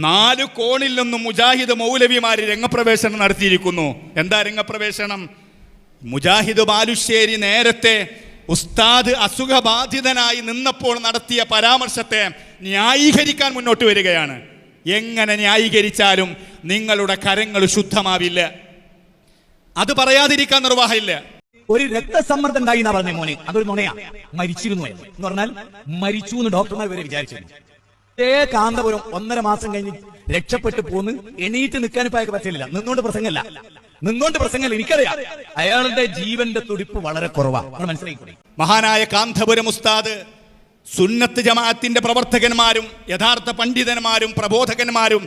4 കോണിൽ നിന്നും മുജാഹിദ് മൗലവിമാര് രംഗപ്രവേശനം നടത്തിയിരിക്കുന്നു. എന്താ രംഗപ്രവേശനം? മുജാഹിദ് ബാലുശ്ശേരി നേരത്തെ ഉസ്താദ് അസുഖബാധിതനായി നിന്നപ്പോൾ നടത്തിയ പരാമർശത്തെ ന്യായീകരിക്കാൻ മുന്നോട്ട് വരികയാണ്. എങ്ങനെ ന്യായീകരിച്ചാലും നിങ്ങളുടെ കരങ്ങൾ ശുദ്ധമാവില്ല. അത് പറയാതിരിക്കാൻ നിർവാഹമില്ല. ഒരു രക്തസമ്മർദ്ദം ഉണ്ടായി എന്നാ പറഞ്ഞ മോനെ, അതൊരു നുണയാ. മരിച്ചിരുന്നു എന്ന് പറഞ്ഞാൽ മരിച്ചു എന്ന് ഡോക്ടർമാർ വരെ വിചാരിച്ചിരുന്നു. കാന്തപുരം 1.5 മാസം കഴിഞ്ഞ് രക്ഷപ്പെട്ടു പോന്ന് എണീറ്റ് നിൽക്കാൻ ഇപ്പൊ അയാൾക്ക് പറ്റില്ല. നിന്നോണ്ട് പ്രസംഗമല്ല, എനിക്കറിയാം. അയാളുടെ ജീവന്റെ തുടിപ്പ് വളരെ കുറവാണ്, മനസ്സിലാക്കി. മഹാനായ കാന്തപുരം ഉസ്താദ് സുന്നത്ത് ജമാഅത്തിന്റെ പ്രവർത്തകന്മാരും യഥാർത്ഥ പണ്ഡിതന്മാരും പ്രബോധകന്മാരും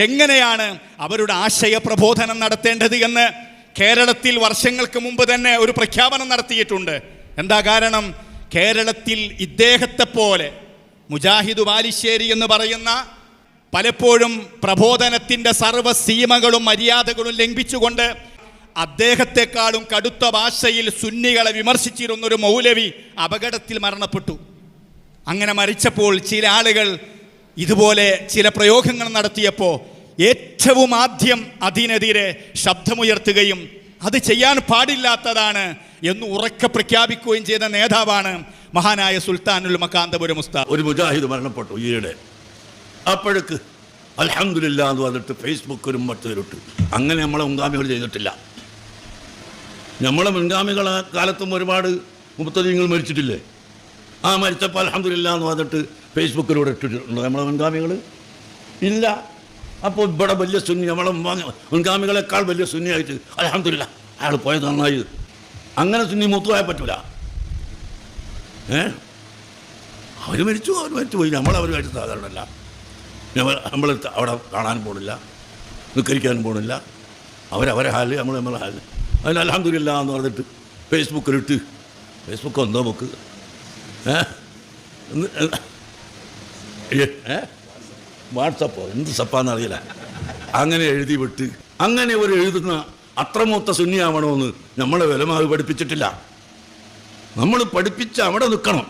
എങ്ങനെയാണ് അവരുടെ ആശയ പ്രബോധനം നടത്തേണ്ടത് എന്ന് കേരളത്തിൽ വർഷങ്ങൾക്ക് മുമ്പ് തന്നെ ഒരു പ്രഖ്യാപനം നടത്തിയിട്ടുണ്ട്. എന്താ കാരണം? കേരളത്തിൽ ഇദ്ദേഹത്തെ പോലെ മുജാഹിദ് ബാലുശ്ശേരി എന്ന് പറയുന്ന പലപ്പോഴും പ്രബോധനത്തിൻ്റെ സർവ്വസീമകളും മര്യാദകളും ലംഘിച്ചുകൊണ്ട് അദ്ദേഹത്തെക്കാളും കടുത്ത ഭാഷയിൽ സുന്നികളെ വിമർശിച്ചിരുന്നൊരു മൗലവി അപകടത്തിൽ മരണപ്പെട്ടു. അങ്ങനെ മരിച്ചപ്പോൾ ചില ആളുകൾ ഇതുപോലെ ചില പ്രയോഗങ്ങൾ നടത്തിയപ്പോൾ ഏറ്റവും ആദ്യം അതിനെതിരെ ശബ്ദമുയർത്തുകയും അത് ചെയ്യാൻ പാടില്ലാത്തതാണ് എന്ന് ഉറക്കെ പ്രഖ്യാപിക്കുകയും ചെയ്ത നേതാവാണ് മഹാനായ സുൽത്താനുൽ കാന്തപുരം ഉസ്താദ്. ഒരു മുജാഹിദ് മരണപ്പെട്ടു ഈയിടെ. അപ്പോഴേക്ക് അൽഹംദുലില്ലാ എന്ന് പറഞ്ഞിട്ട് ഫേസ്ബുക്കിലും മറ്റൊരുട്ട്. അങ്ങനെ നമ്മളെ മുൻഗാമികൾ ചെയ്തിട്ടില്ല. നമ്മളെ മുൻഗാമികളെ കാലത്തും ഒരുപാട് മുബ്തദീങ്ങൾ മരിച്ചിട്ടില്ലേ? ആ മരിച്ചപ്പോൾ അൽഹംദുലില്ലാ എന്ന് പറഞ്ഞിട്ട് ഫേസ്ബുക്കിലൂടെ ഇട്ടിട്ടുണ്ട് നമ്മളെ മുൻഗാമികൾ ഇല്ല. അപ്പോൾ ഇവിടെ വലിയ സുന്നി, നമ്മളെ മുൻഗാമികളെക്കാൾ വലിയ സുന്നിയായിട്ട് അൽഹംദുലില്ലാ അയാൾ പോയത് നന്നായി. അങ്ങനെ സുന്നി മൂത്തുപോയാൽ പറ്റൂല. അവർ മരിച്ചു പോയി. നമ്മളവരുമായിട്ട് സാധാരണല്ല. നമ്മൾ അവിടെ കാണാനും പോണില്ല, നിസ്കരിക്കാനും പോണില്ല. അവരവരെ ഹാല്, നമ്മളെ ഹാല്. അതിന് അൽഹംദുലില്ലാ എന്ന് പറഞ്ഞിട്ട് ഫേസ്ബുക്കിലിട്ട്, ഫേസ്ബുക്ക് എന്തോ ബുക്ക് വാട്സപ്പോ എന്ത് സപ്പാന്ന് അറിയില്ല. അങ്ങനെ എഴുതി വിട്ട് അങ്ങനെ ഒരു എഴുതുന്ന അത്രമൊത്ത സുന്നിയാവണമെന്ന് നമ്മളെ ഉലമാവ് പഠിപ്പിച്ചിട്ടില്ല. നമ്മൾ പഠിപ്പിച്ച അവിടെ നിൽക്കണം.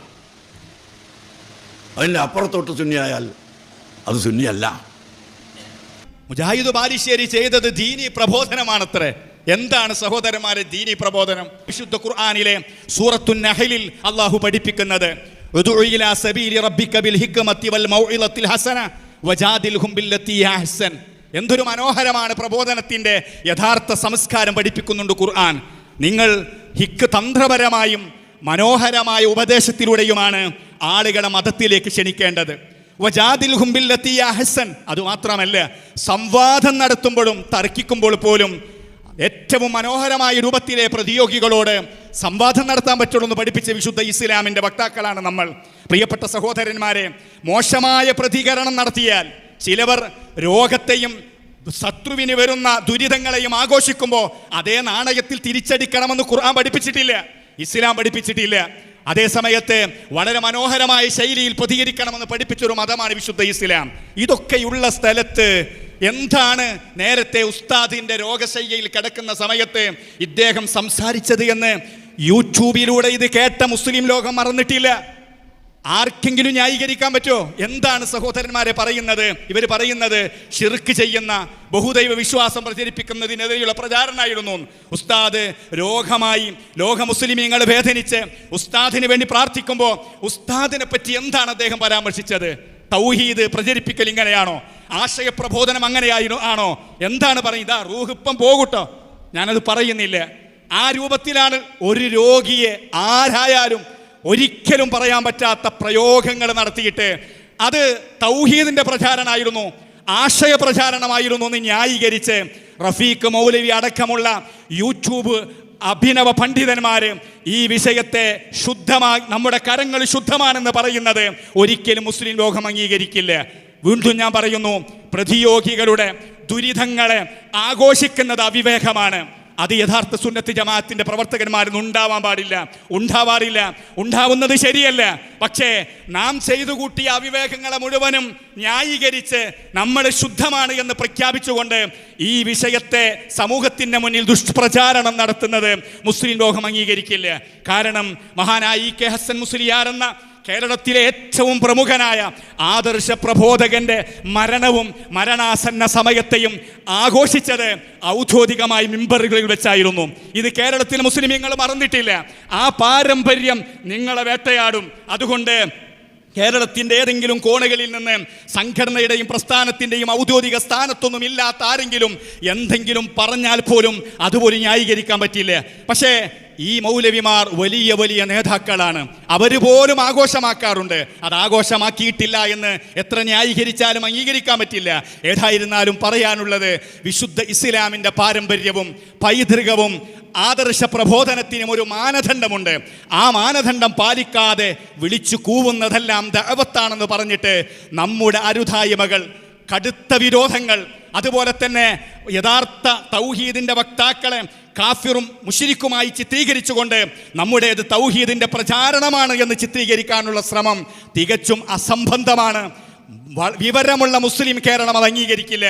അതിൻ്റെ അപ്പുറത്തോട്ട് സുന്നിയായാൽ അത് സുന്നിയല്ല. മുജാഹിദ് ബാലുശ്ശേരി ചെയ്തത് ദീനി പ്രബോധനമാണത്രേ. എന്താണ് സഹോദരന്മാരെ ദീനി പ്രബോധനം? വിശുദ്ധ ഖുർആനിലെ സൂറത്തുൻ നഹ്ലിൽ അല്ലാഹു പഠിപ്പിക്കുന്നത് ഉദ്ഉ ഇലാ സബീലി റബ്ബിക ബിൽ ഹിക്മതി വൽ മൗഇളത്തിൽ ഹസന വജാദിൽഹും ബില്ലത്തി അഹ്സൻ. എന്തൊരു മനോഹരമാണ് പ്രബോധനത്തിന്റെ യഥാർത്ഥ സംസ്കാരം പഠിപ്പിക്കുന്നുണ്ട് ഖുർആൻ. നിങ്ങൾ തന്ത്രപരമായും മനോഹരമായ ഉപദേശത്തിലൂടെയുമാണ് ആളുകളെ മതത്തിലേക്ക് ക്ഷണിക്കേണ്ടത്. വജാദിൽഹും ബില്ലത്തി അഹ്സൻ. അതുമാത്രമല്ല, സംവാദം നടത്തുമ്പോഴും തർക്കിക്കുമ്പോൾ പോലും ഏറ്റവും മനോഹരമായ രൂപത്തിലെ പ്രതിയോഗികളോട് സംവാദം നടത്താൻ പറ്റുള്ളൂ എന്ന് പഠിപ്പിച്ച വിശുദ്ധ ഇസ്ലാമിൻ്റെ വക്താക്കളാണ് നമ്മൾ. പ്രിയപ്പെട്ട സഹോദരന്മാരെ, മോശമായ പ്രതികരണം നടത്തിയാൽ ചിലവർ രോഗത്തെയും ശത്രുവിന് വരുന്ന ദുരിതങ്ങളെയും ആഘോഷിക്കുമ്പോൾ അതേ നാണയത്തിൽ തിരിച്ചടിക്കണമെന്ന് ഖുർആൻ പഠിപ്പിച്ചിട്ടില്ല, ഇസ്ലാം പഠിപ്പിച്ചിട്ടില്ല. അതേ സമയത്ത് വളരെ മനോഹരമായ ശൈലിയിൽ പ്രതികരിക്കണമെന്ന് പഠിപ്പിച്ചൊരു മതമാണ് വിശുദ്ധ ഇസ്ലാം. ഇതൊക്കെയുള്ള സ്ഥലത്ത് എന്താണ് നേരത്തെ ഉസ്താദിന്റെ രോഗശയ്യയിൽ കിടക്കുന്ന സമയത്ത് ഇദ്ദേഹം സംസാരിച്ചത് എന്ന് യൂട്യൂബിലൂടെ ഇത് കേട്ട മുസ്ലിം ലോകം മറന്നിട്ടില്ല. ആർക്കെങ്കിലും ന്യായീകരിക്കാൻ പറ്റുമോ? എന്താണ് സഹോദരന്മാരെ പറയുന്നത്? ഇവർ പറയുന്നത് ശിർക്ക് ചെയ്യുന്ന ബഹുദൈവ വിശ്വാസം പ്രചരിപ്പിക്കുന്നതിനെതിരെയുള്ള പ്രചാരണമായിരുന്നു. ഉസ്താദ് രോഗമായി ലോക മുസ്ലിമീങ്ങൾ വേദനിച്ച് ഉസ്താദിന് വേണ്ടി പ്രാർത്ഥിക്കുമ്പോൾ ഉസ്താദിനെ പറ്റി എന്താണ് അദ്ദേഹം പരാമർശിച്ചത്? തൗഹീദ് പ്രചരിപ്പിക്കൽ ഇങ്ങനെയാണോ? ആശയപ്രബോധനം ആണോ? എന്താണ് പറയുന്നത്? റൂഹ് ഇപ്പം പോകട്ടോ, ഞാനത് പറയുന്നില്ല. ആ രൂപത്തിലാണ് ഒരു രോഗിയെ ആരായാലും ഒരിക്കലും പറയാൻ പറ്റാത്ത പ്രയോഗങ്ങൾ നടത്തിയിട്ട് അത് തൗഹീദിന്റെ പ്രചാരണമായിരുന്നു, ആശയ പ്രചാരണമായിരുന്നു എന്ന് ന്യായീകരിച്ച് റഫീഖ് മൗലവി അടക്കമുള്ള യൂട്യൂബ് അഭിനവ പണ്ഡിതന്മാർ ഈ വിഷയത്തെ നമ്മുടെ കരങ്ങൾ ശുദ്ധമാണെന്ന് പറയുന്നത് ഒരിക്കലും മുസ്ലിം ലോകം അംഗീകരിക്കില്ല. വീണ്ടും ഞാൻ പറയുന്നു, പ്രതിയോഗികളുടെ ദുരിതങ്ങളെ ആഘോഷിക്കുന്നത് അവിവേകമാണ്. അത് യഥാർത്ഥ സുന്നത്ത് ജമാഅത്തിന്റെ പ്രവർത്തകന്മാരൊന്നും ഉണ്ടാവാറില്ല. ഉണ്ടാവുന്നത് ശരിയല്ല. പക്ഷേ നാം ചെയ്തു കൂട്ടിയ അവിവേകങ്ങളെ മുഴുവനും ന്യായീകരിച്ച് നമ്മൾ ശുദ്ധമാണ് എന്ന് പ്രഖ്യാപിച്ചുകൊണ്ട് ഈ വിഷയത്തെ സമൂഹത്തിന്റെ മുന്നിൽ ദുഷ്പ്രചാരണം നടത്തുന്നത് മുസ്ലിം ലോകം അംഗീകരിക്കില്ല. കാരണം മഹാനായ ഇ കെ ഹസൻ മുസ്ലിയാർ എന്ന കേരളത്തിലെ ഏറ്റവും പ്രമുഖനായ ആദർശ പ്രബോധകന്റെ മരണവും മരണാസന്ന സമയത്തെയും ആഘോഷിച്ചത് ഔദ്യോഗികമായി മിമ്പറുകളിൽ വെച്ചായിരുന്നു. ഇത് കേരളത്തിലെ മുസ്ലിമീങ്ങൾ മറന്നിട്ടില്ല. ആ പാരമ്പര്യം നിങ്ങളെ വേട്ടയാടും. അതുകൊണ്ട് കേരളത്തിൻ്റെ ഏതെങ്കിലും കോണുകളിൽ നിന്ന് സംഘടനയുടെയും പ്രസ്ഥാനത്തിൻ്റെയും ഔദ്യോഗിക സ്ഥാനത്തൊന്നും ഇല്ലാത്ത ആരെങ്കിലും എന്തെങ്കിലും പറഞ്ഞാൽ പോലും അതുപോലും ന്യായീകരിക്കാൻ പറ്റില്ല. പക്ഷേ ഈ മൗലവിമാർ വലിയ വലിയ നേതാക്കളാണ്. അവർ പോലും ആഘോഷമാക്കാറുണ്ട്. അത് ആഘോഷമാക്കിയിട്ടില്ല എന്ന് എത്ര ന്യായീകരിച്ചാലും അംഗീകരിക്കാൻ പറ്റില്ല. ഏതായിരുന്നാലും പറയാനുള്ളത്, വിശുദ്ധ ഇസ്ലാമിൻ്റെ പാരമ്പര്യവും പൈതൃകവും ആദർശ പ്രബോധനത്തിനും ഒരു മാനദണ്ഡമുണ്ട്. ആ മാനദണ്ഡം പാലിക്കാതെ വിളിച്ചു കൂവുന്നതെല്ലാം ദഅവത്താണെന്ന് പറഞ്ഞിട്ട് നമ്മുടെ അരുതായ്മകൾ, കടുത്ത വിരോധങ്ങൾ, അതുപോലെ തന്നെ യഥാർത്ഥ തൗഹീദിന്റെ വക്താക്കളെ കാഫിറും മുശ്രിക്കുമായി ചിത്രീകരിച്ചുകൊണ്ട് നമ്മുടേത് തൗഹീദിന്റെ പ്രചാരണമാണ് എന്ന് ചിത്രീകരിക്കാനുള്ള ശ്രമം തികച്ചും അസംബന്ധമാണ്. വിവരമുള്ള മുസ്ലിം കേരളം അത് അംഗീകരിക്കില്ല.